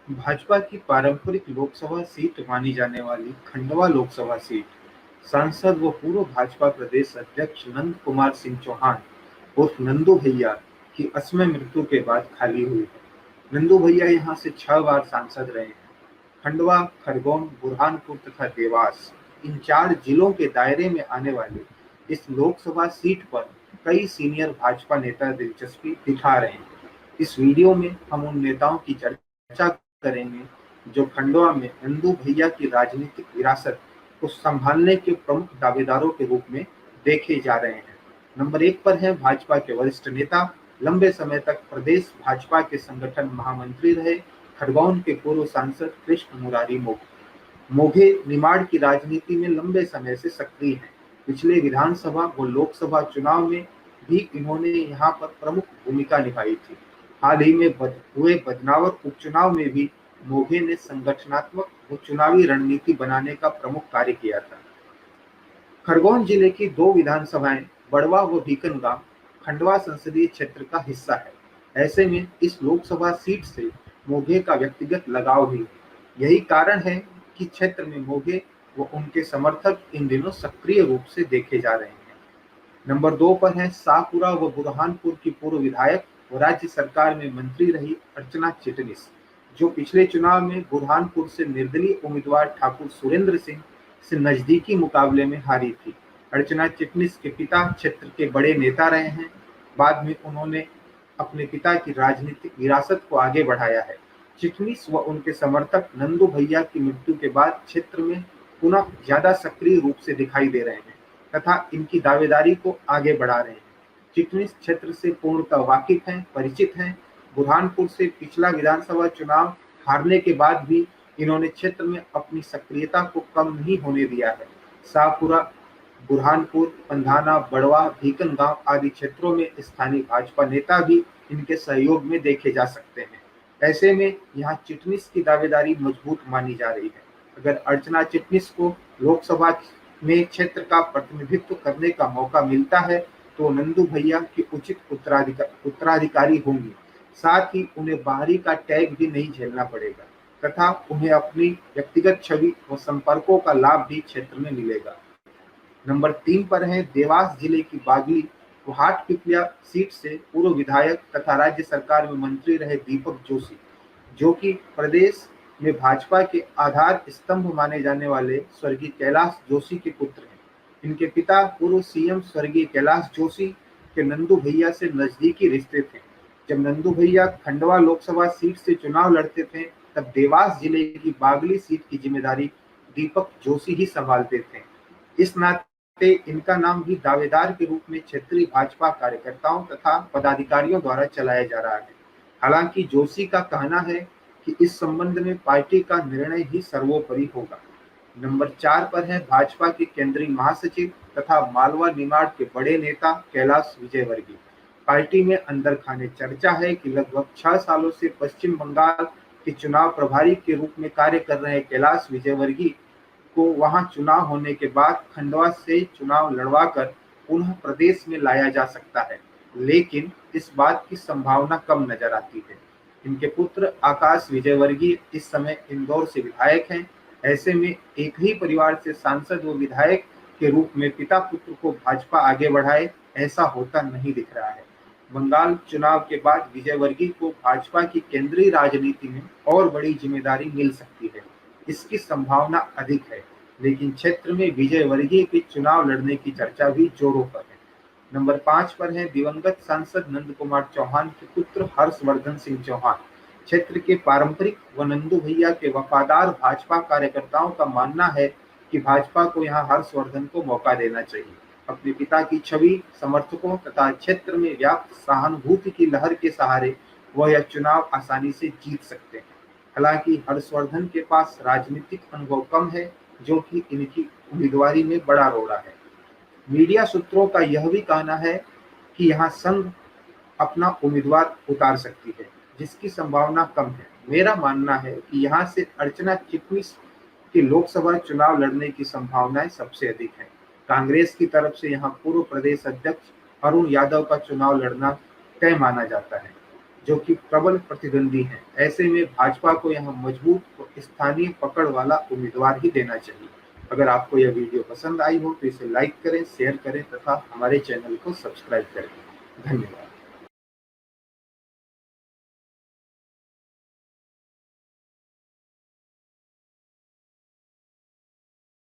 भाजपा की पारंपरिक लोकसभा सीट मानी जाने वाली खंडवा लोकसभा सीट सांसद व पूर्व भाजपा प्रदेश अध्यक्ष नंद कुमार सिंह चौहान उर्फ नंदू भैया की असमय मृत्यु के बाद खाली हुई है। नंदू भैया यहां से 6 बार सांसद रहे हैं। खंडवा, खरगोन, बुरहानपुर तथा देवास, इन 4 जिलों के दायरे में आने वाले इस लोकसभा सीट पर कई सीनियर भाजपा नेता दिलचस्पी दिखा रहे हैं। इस वीडियो में हम उन नेताओं की चर्चा करेंगे जो खंडवा में नंदू भैया की राजनीतिक विरासत को संभालने के प्रमुख दावेदारों के रूप में देखे जा रहे हैं। नंबर 1 पर है भाजपा के वरिष्ठ नेता, लंबे समय तक प्रदेश भाजपा के संगठन महामंत्री रहे, खरगोन के पूर्व सांसद कृष्ण मुरारी मोघे निमाड़ की राजनीति में लंबे समय से सक्रिय हैं। पिछले विधानसभा व लोकसभा चुनाव में भी इन्होंने यहाँ पर प्रमुख भूमिका निभाई थी। हाल ही में हुए बदनावर उपचुनाव में भी मोघे ने संगठनात्मक व चुनावी रणनीति बनाने का प्रमुख कार्य किया था। खरगोन जिले की 2 विधानसभाएं बड़वा व भीकनगांव खंडवा संसदीय क्षेत्र का हिस्सा है। ऐसे में इस लोकसभा सीट से मोघे का व्यक्तिगत लगाव भी है। यही कारण है कि क्षेत्र में मोघे व उनके समर्थक इन दिनों सक्रिय रूप से देखे जा रहे हैं। नंबर 2 पर है शाहपुरा व बुरहानपुर की पूर्व विधायक व राज्य सरकार में मंत्री रही अर्चना चिटनिस, जो पिछले चुनाव में बुरहानपुर से निर्दलीय उम्मीदवार ठाकुर सुरेंद्र सिंह से नजदीकी मुकाबले में हारी थी। अर्चना चिटनिस के पिता क्षेत्र के बड़े नेता रहे हैं। बाद में उन्होंने अपने पिता की राजनीतिक विरासत को आगे बढ़ाया है। चिटनिस व उनके समर्थक नंदू भैया की मृत्यु के बाद क्षेत्र में पुनः ज्यादा सक्रिय रूप से दिखाई दे रहे हैं तथा इनकी दावेदारी को आगे बढ़ा रहे हैं। चिटनिस क्षेत्र से पूर्णतः वाकिफ हैं, परिचित हैं। बुरहानपुर से पिछला विधानसभा चुनाव हारने के बाद भी इन्होंने क्षेत्र में अपनी सक्रियता को कम नहीं होने दिया है। शाहपुरा, बुरहानपुर, पंधाना, बड़वा, भीकनगांव आदि क्षेत्रों में स्थानीय भाजपा नेता भी इनके सहयोग में देखे जा सकते हैं। ऐसे में यहाँ चिटनिस की दावेदारी मजबूत मानी जा रही है। अगर अर्चना चिटनिस को लोकसभा में क्षेत्र का प्रतिनिधित्व करने का मौका मिलता है तो नंदू भैया की उचित उत्तराधिकारी होंगी। साथ ही उन्हें बाहरी का टैग भी नहीं झेलना पड़ेगा तथा उन्हें अपनी व्यक्तिगत छवि व संपर्कों का लाभ भी क्षेत्र में मिलेगा। नंबर 3 पर है देवास जिले की बागली व हाटपिपलिया सीट से पूर्व विधायक तथा राज्य सरकार में मंत्री रहे दीपक जोशी, जो कि प्रदेश में भाजपा के आधार स्तंभ माने जाने वाले स्वर्गीय कैलाश जोशी के पुत्र हैं। इनके पिता पूर्व सीएम स्वर्गीय कैलाश जोशी के नंदू भैया से नजदीकी रिश्ते थे। जब नंदू भैया खंडवा लोकसभा सीट से चुनाव लड़ते थे तब देवास जिले की बागली सीट की जिम्मेदारी दीपक जोशी ही संभालते थे। इस नाते इनका नाम भी दावेदार के रूप में क्षेत्रीय भाजपा कार्यकर्ताओं तथा पदाधिकारियों द्वारा चलाया जा रहा है। हालांकि जोशी का कहना है कि इस संबंध में पार्टी का निर्णय ही सर्वोपरि होगा। नंबर 4 पर है भाजपा के केंद्रीय महासचिव तथा मालवा निमाड़ के बड़े नेता कैलाश विजयवर्गीय। पार्टी में अंदर खाने चर्चा है कि लगभग 6 सालों से पश्चिम बंगाल के चुनाव प्रभारी के रूप में कार्य कर रहे कैलाश विजयवर्गीय को वहां चुनाव होने के बाद खंडवा से चुनाव लड़वाकर पुनः प्रदेश में लाया जा सकता है, लेकिन इस बात की संभावना कम नजर आती है। इनके पुत्र आकाश विजयवर्गीय इस समय इंदौर से विधायक हैं। ऐसे में एक ही परिवार से सांसद व विधायक के रूप में पिता पुत्र को भाजपा आगे बढ़ाए, ऐसा होता नहीं दिख रहा है। बंगाल चुनाव के बाद विजयवर्गीय को भाजपा की केंद्रीय राजनीति में और बड़ी जिम्मेदारी मिल सकती है, इसकी संभावना अधिक है। लेकिन क्षेत्र में विजयवर्गीय के चुनाव लड़ने की चर्चा भी जोरों पर है। नंबर 5 पर है दिवंगत सांसद नंद कुमार चौहान के पुत्र हर्षवर्धन सिंह चौहान। क्षेत्र के पारंपरिक व नंदू भैया के वफादार भाजपा कार्यकर्ताओं का मानना है कि भाजपा को यहां हर्षवर्धन को मौका देना चाहिए। अपने पिता की छवि, समर्थकों तथा क्षेत्र में व्याप्त सहानुभूति की लहर के सहारे वह यह चुनाव आसानी से जीत सकते हैं। हालांकि हर्षवर्धन के पास राजनीतिक अनुभव कम है, जो कि इनकी उम्मीदवारी में बड़ा रोड़ा है। मीडिया सूत्रों का यह भी कहना है कि यहाँ संघ अपना उम्मीदवार उतार सकती है, जिसकी संभावना कम है। मेरा मानना है कि यहाँ से अर्चना चिटनिस के लोकसभा चुनाव लड़ने की संभावनाएं सबसे अधिक है। कांग्रेस की तरफ से यहाँ पूर्व प्रदेश अध्यक्ष अरुण यादव का चुनाव लड़ना तय माना जाता है। जो कि प्रबल प्रतिद्वंदी हैं। ऐसे में भाजपा को यहाँ मजबूत स्थानीय पकड़ वाला उम्मीदवार ही देना चाहिए। अगर आपको यह वीडियो पसंद आई हो तो इसे लाइक करें, शेयर करें तथा हमारे चैनल को सब्सक्राइब करें। धन्यवाद।